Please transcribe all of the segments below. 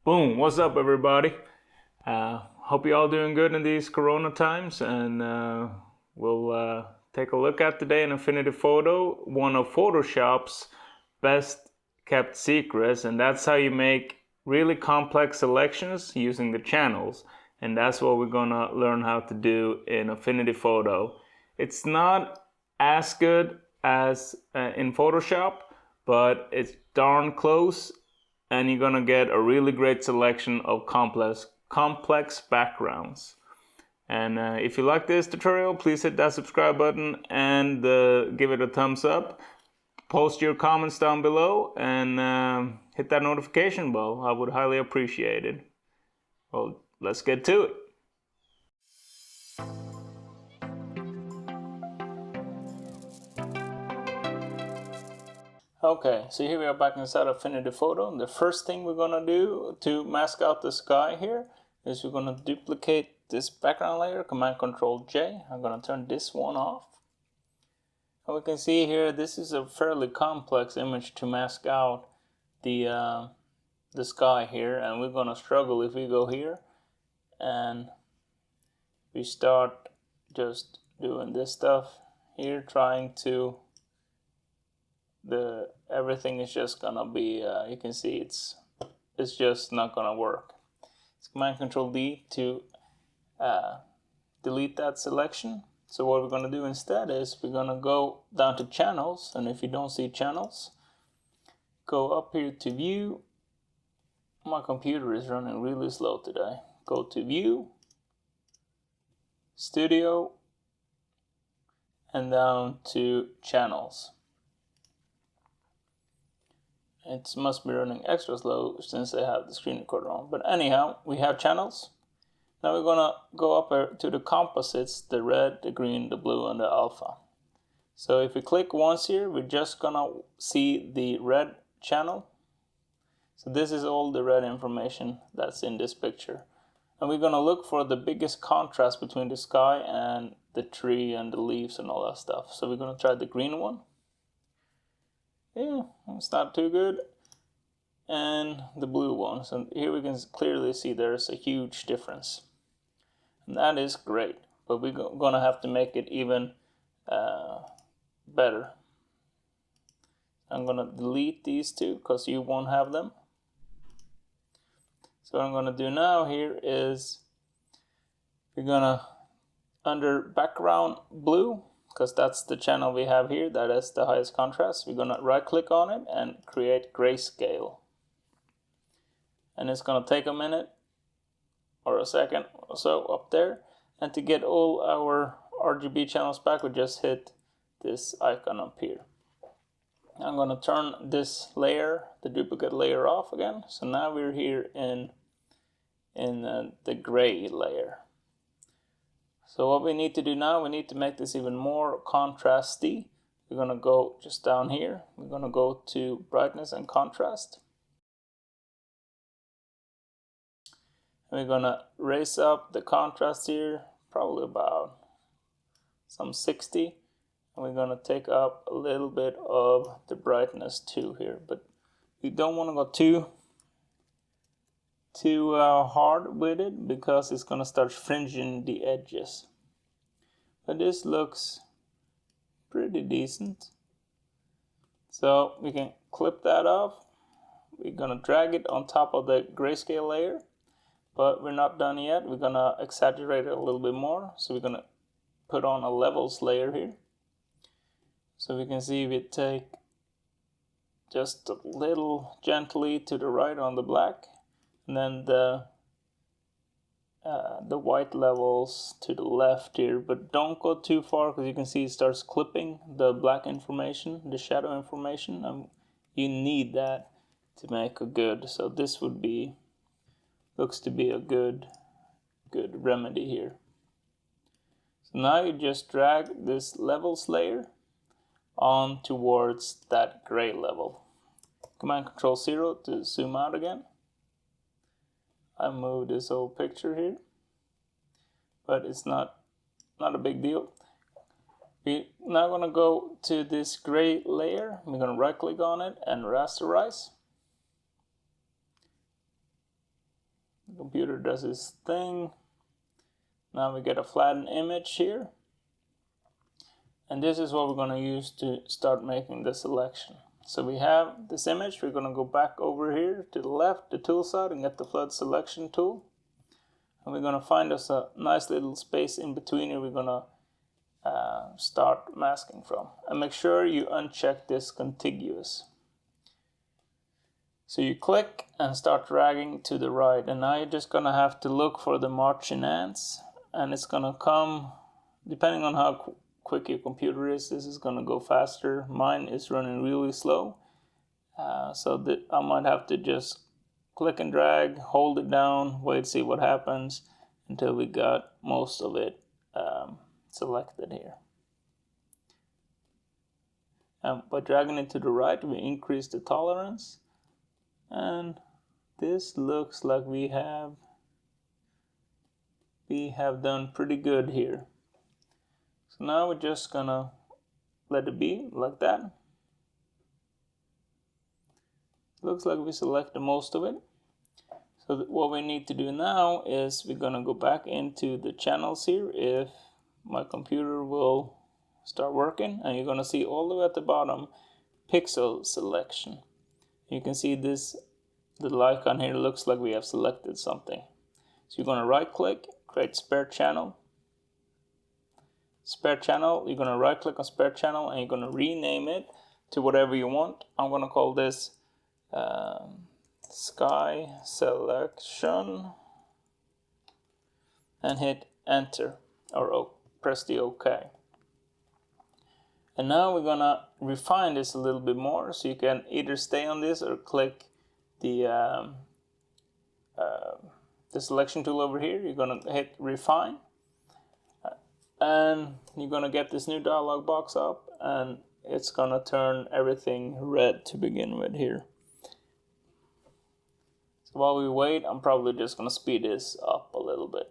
Boom, what's up everybody? Hope you all doing good in these corona times, and we'll take a look at today in Affinity Photo, one of Photoshop's best kept secrets, and that's how you make really complex selections using the channels. And that's what we're gonna learn how to do in Affinity Photo. It's not as good as in Photoshop, but it's darn close, and you're gonna get a really great selection of complex backgrounds. And if you like this tutorial, please hit that subscribe button and give it a thumbs up. Post your comments down below and hit that notification bell. I would highly appreciate it. Well, let's get to it. Okay, so here we are back inside Affinity Photo. The first thing we're gonna do to mask out the sky here is we're gonna duplicate this background layer, Command Control J. I'm gonna turn this one off. And we can see here, this is a fairly complex image to mask out the sky here, and we're gonna struggle if we go here and we start just doing this stuff here, trying to everything is just gonna be you can see it's just not gonna work. It's Command Control D to delete that selection. So what we're gonna do instead is we're gonna go down to channels, and if you don't see channels, go up here to view. My computer is running really slow today. Go to view, studio, and down to channels. It must be running extra slow since I have the screen recorder on. But anyhow, we have channels. Now we're gonna go up to the composites, the red, the green, the blue, and the alpha. So if we click once here, we're just gonna see the red channel. So this is all the red information that's in this picture. And we're gonna look for the biggest contrast between the sky and the tree and the leaves and all that stuff. So we're gonna try the green one. Yeah, it's not too good. And the blue one. So here we can clearly see there's a huge difference. And that is great, but we're gonna have to make it even better. I'm gonna delete these two because you won't have them. So what I'm gonna do now here is we're gonna, under background blue, because that's the channel we have here, that is the highest contrast, we're gonna right click on it and create grayscale. And it's gonna take a minute or a second or so up there. And to get all our RGB channels back, we just hit this icon up here. I'm gonna turn this layer, the duplicate layer, off again. So now we're here in the gray layer. So what we need to do now, we need to make this even more contrasty. We're gonna go just down here. We're gonna go to brightness and contrast. And we're gonna raise up the contrast here, probably about some 60. And we're gonna take up a little bit of the brightness too here, but we don't wanna go too hard with it because it's gonna start fringing the edges. But this looks pretty decent. So we can clip that off. We're gonna drag it on top of the grayscale layer, but we're not done yet. We're gonna exaggerate it a little bit more. So we're gonna put on a levels layer here. So we can see if we take just a little gently to the right on the black, and then the white levels to the left here, but don't go too far because you can see it starts clipping the black information, the shadow information, and you need that to make a good. So this would be, looks to be a good remedy here. So now you just drag this levels layer on towards that gray level. Command Control 0 to zoom out again. I moved this whole picture here, but it's not a big deal. We're now gonna go to this gray layer. We're gonna right click on it and rasterize. The computer does its thing. Now we get a flattened image here. And this is what we're going to use to start making the selection. So we have this image. We're going to go back over here to the left, the tool side, and get the flood selection tool. And we're going to find us a nice little space in between here we're going to start masking from. And make sure you uncheck this contiguous. So you click and start dragging to the right. And now you're just going to have to look for the marching ants. And it's going to come, depending on how quick your computer is, this is going to go faster. Mine is running really slow. So that I might have to just click and drag, hold it down, wait, see what happens until we got most of it selected here. By dragging it to the right, we increase the tolerance. And this looks like we have done pretty good here. So now we're just gonna let it be like that. Looks like we selected most of it. So what we need to do now is we're gonna go back into the channels here if my computer will start working, and you're gonna see all the way at the bottom pixel selection. You can see this little icon here looks like we have selected something. So you're going to right click, create spare channel. Spare channel, you're going to right click on spare channel and you're going to rename it to whatever you want. I'm going to call this sky selection and hit enter or press the OK. And now we're going to refine this a little bit more, so you can either stay on this or click the selection tool over here. You're going to hit refine, and you're going to get this new dialog box up, and it's going to turn everything red to begin with here. So while we wait, I'm probably just going to speed this up a little bit.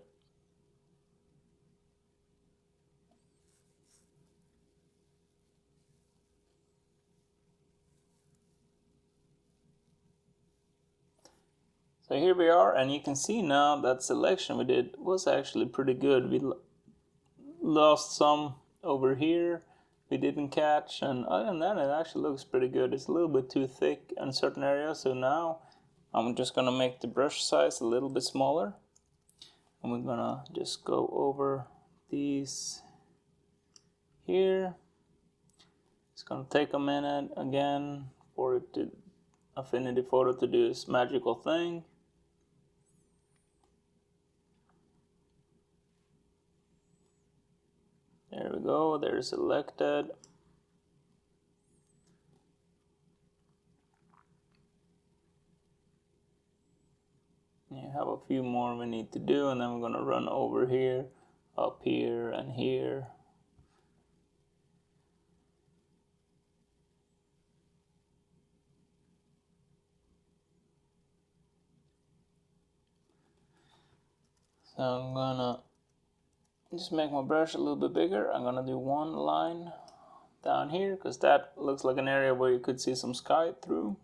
So here we are, and you can see now that selection we did was actually pretty good. We lost some over here we didn't catch, and other than that it actually looks pretty good. It's a little bit too thick in certain areas, so now I'm just gonna make the brush size a little bit smaller, and we're gonna just go over these here. It's gonna take a minute again for it to Affinity Photo to do its magical thing. There we go, they're selected. You have a few more we need to do, and then we're going to run over here, up here, and here. So I'm going to just make my brush a little bit bigger. I'm going to do one line down here because that looks like an area where you could see some sky through.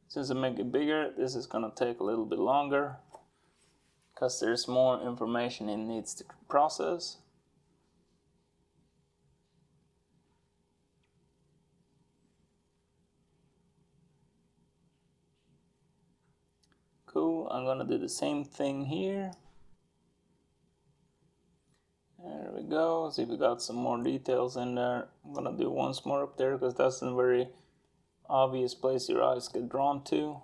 Since I make it bigger, this is going to take a little bit longer because there's more information it needs to process. Cool, I'm going to do the same thing here. There we go. See, we got some more details in there. I'm gonna do once more up there because that's a very obvious place your eyes get drawn to.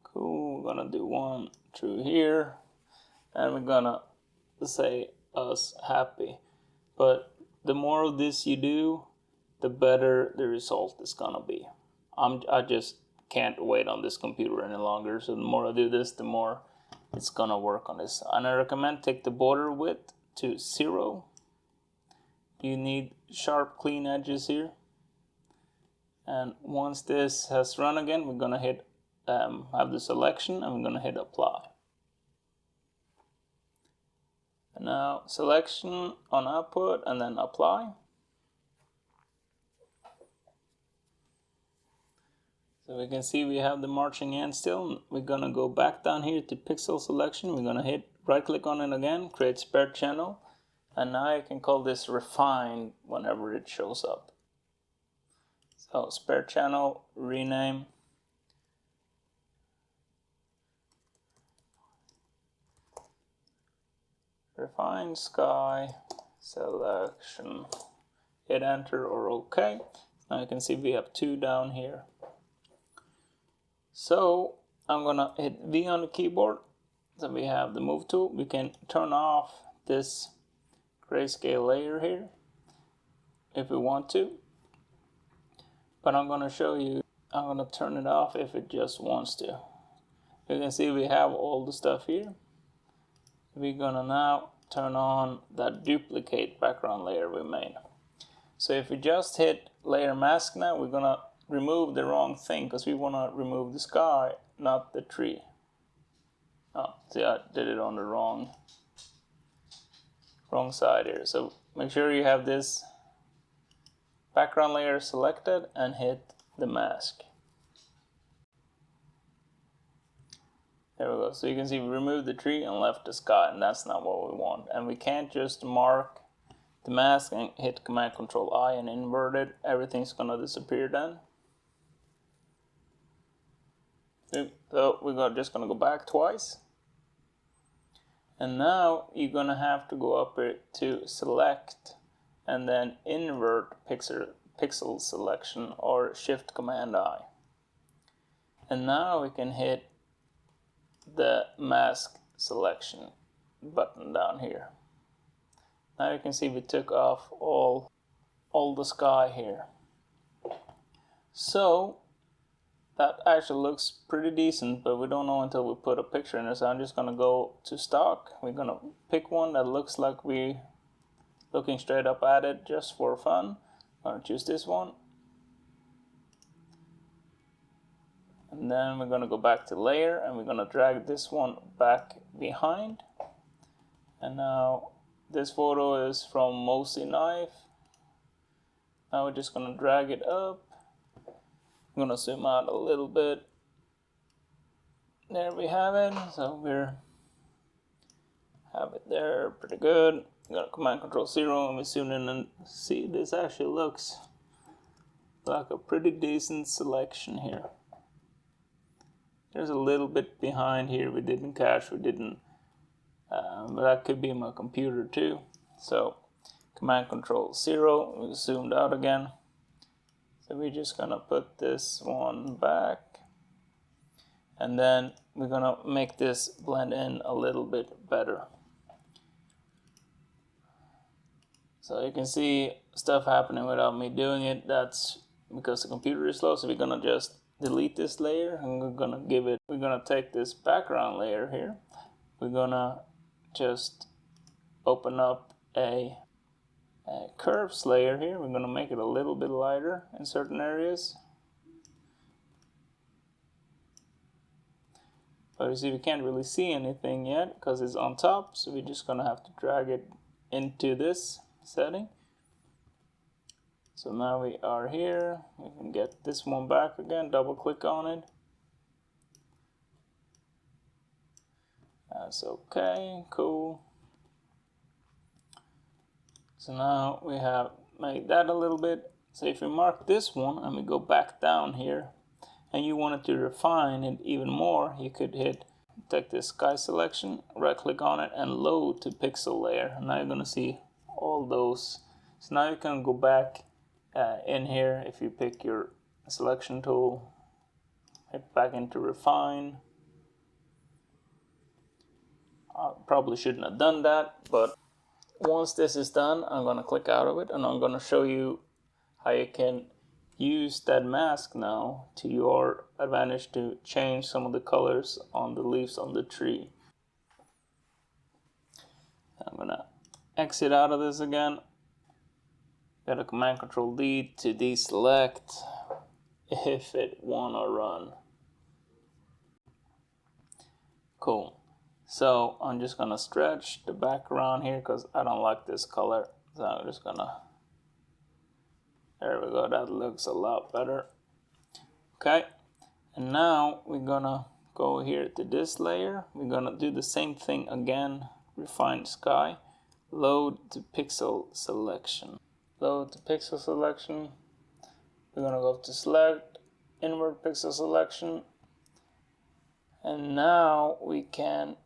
Cool. We're gonna do one through here, and we're gonna say us happy. But the more of this you do, the better the result is gonna be. I just can't wait on this computer any longer. So the more I do this, the more it's gonna work on this. And I recommend take the border width to 0. You need sharp clean edges here. And once this has run again, we're gonna hit have the selection, and we're gonna hit apply. And now selection on output and then apply. So we can see we have the marching ant still. We're gonna go back down here to pixel selection. We're gonna hit right click on it again, create spare channel. And now I can call this refine whenever it shows up. So spare channel, rename. Refine sky selection. Hit enter or OK. Now you can see we have 2 down here. So I'm gonna hit V on the keyboard. So we have the move tool. We can turn off this grayscale layer here if we want to. But I'm gonna show you, I'm gonna turn it off if it just wants to. You can see we have all the stuff here. We're gonna now turn on that duplicate background layer we made. So if we just hit layer mask now, we're gonna remove the wrong thing because we wanna remove the sky, not the tree. Oh, see, I did it on the wrong side here. So make sure you have this background layer selected and hit the mask. There we go. So you can see we removed the tree and left the sky, and that's not what we want. And we can't just mark the mask and hit Command Control I and invert it. Everything's gonna disappear then. So we're just gonna go back twice. And now you're gonna have to go up here to select and then invert pixel selection or Shift Command I. And now we can hit the mask selection button down here. Now you can see we took off all the sky here. So that actually looks pretty decent, but we don't know until we put a picture in it. So I'm just gonna go to stock. We're gonna pick one that looks like we looking straight up at it just for fun. I'm gonna choose this one. And then we're gonna go back to layer and we're gonna drag this one back behind. And now this photo is from Mosi Knife. Now we're just gonna drag it up. I'm gonna zoom out a little bit. There we have it. So we're have it there, pretty good. I'm gonna Command Control 0 and we zoom in and see this actually looks like a pretty decent selection here. There's a little bit behind here we didn't catch, but that could be my computer too. So Command Control 0, we zoomed out again. So we're just gonna put this one back. And then we're gonna make this blend in a little bit better. So you can see stuff happening without me doing it. That's because the computer is slow. So we're gonna just delete this layer and we're gonna take this background layer here. We're gonna just open up a curves layer here. We're gonna make it a little bit lighter in certain areas. But you see we can't really see anything yet because it's on top. So we're just gonna have to drag it into this setting. So now we are here. We can get this one back again, double click on it. That's okay, cool. So now we have made that a little bit. So if we mark this one and we go back down here and you wanted to refine it even more, you could take this sky selection, right click on it and load to pixel layer. And now you're gonna see all those. So now you can go back in here if you pick your selection tool, hit back into refine. I probably shouldn't have done that, but once this is done, I'm gonna click out of it and I'm gonna show you how you can use that mask now to your advantage to change some of the colors on the leaves on the tree. I'm gonna exit out of this again. Got a Command Control D to deselect if it wanna run. Cool. So I'm just gonna stretch the background here because I don't like this color. So I'm just gonna, there we go, that looks a lot better. Okay, And now we're gonna go here to this layer. We're gonna do the same thing again. Refine sky. Load to pixel selection. Load to pixel selection. We're gonna go to select, invert pixel selection. And now we can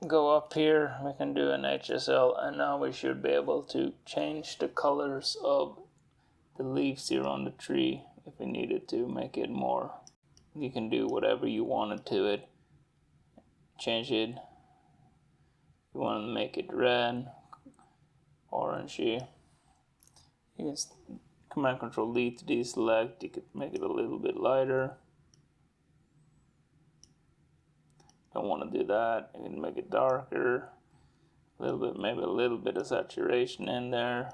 go up here, we can do an HSL, and now we should be able to change the colors of the leaves here on the tree if we needed to make it more. You can do whatever you wanted to it. Change it. You want to make it red, orangey. You can Command Control D to deselect. You could make it a little bit lighter. Don't want to do that. You can make it darker. A little bit, maybe a little bit of saturation in there.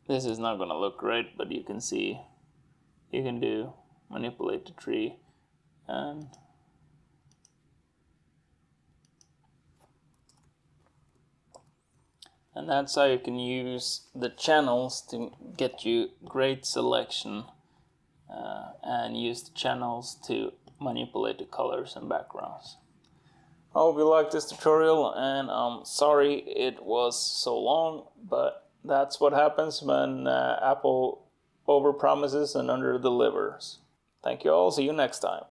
This is not going to look great, but you can see you can manipulate the tree, and that's how you can use the channels to get you great selection, and use the channels to manipulate the colors and backgrounds. I hope you liked this tutorial, and I'm sorry it was so long, but that's what happens when Apple overpromises and underdelivers. Thank you all. See you next time.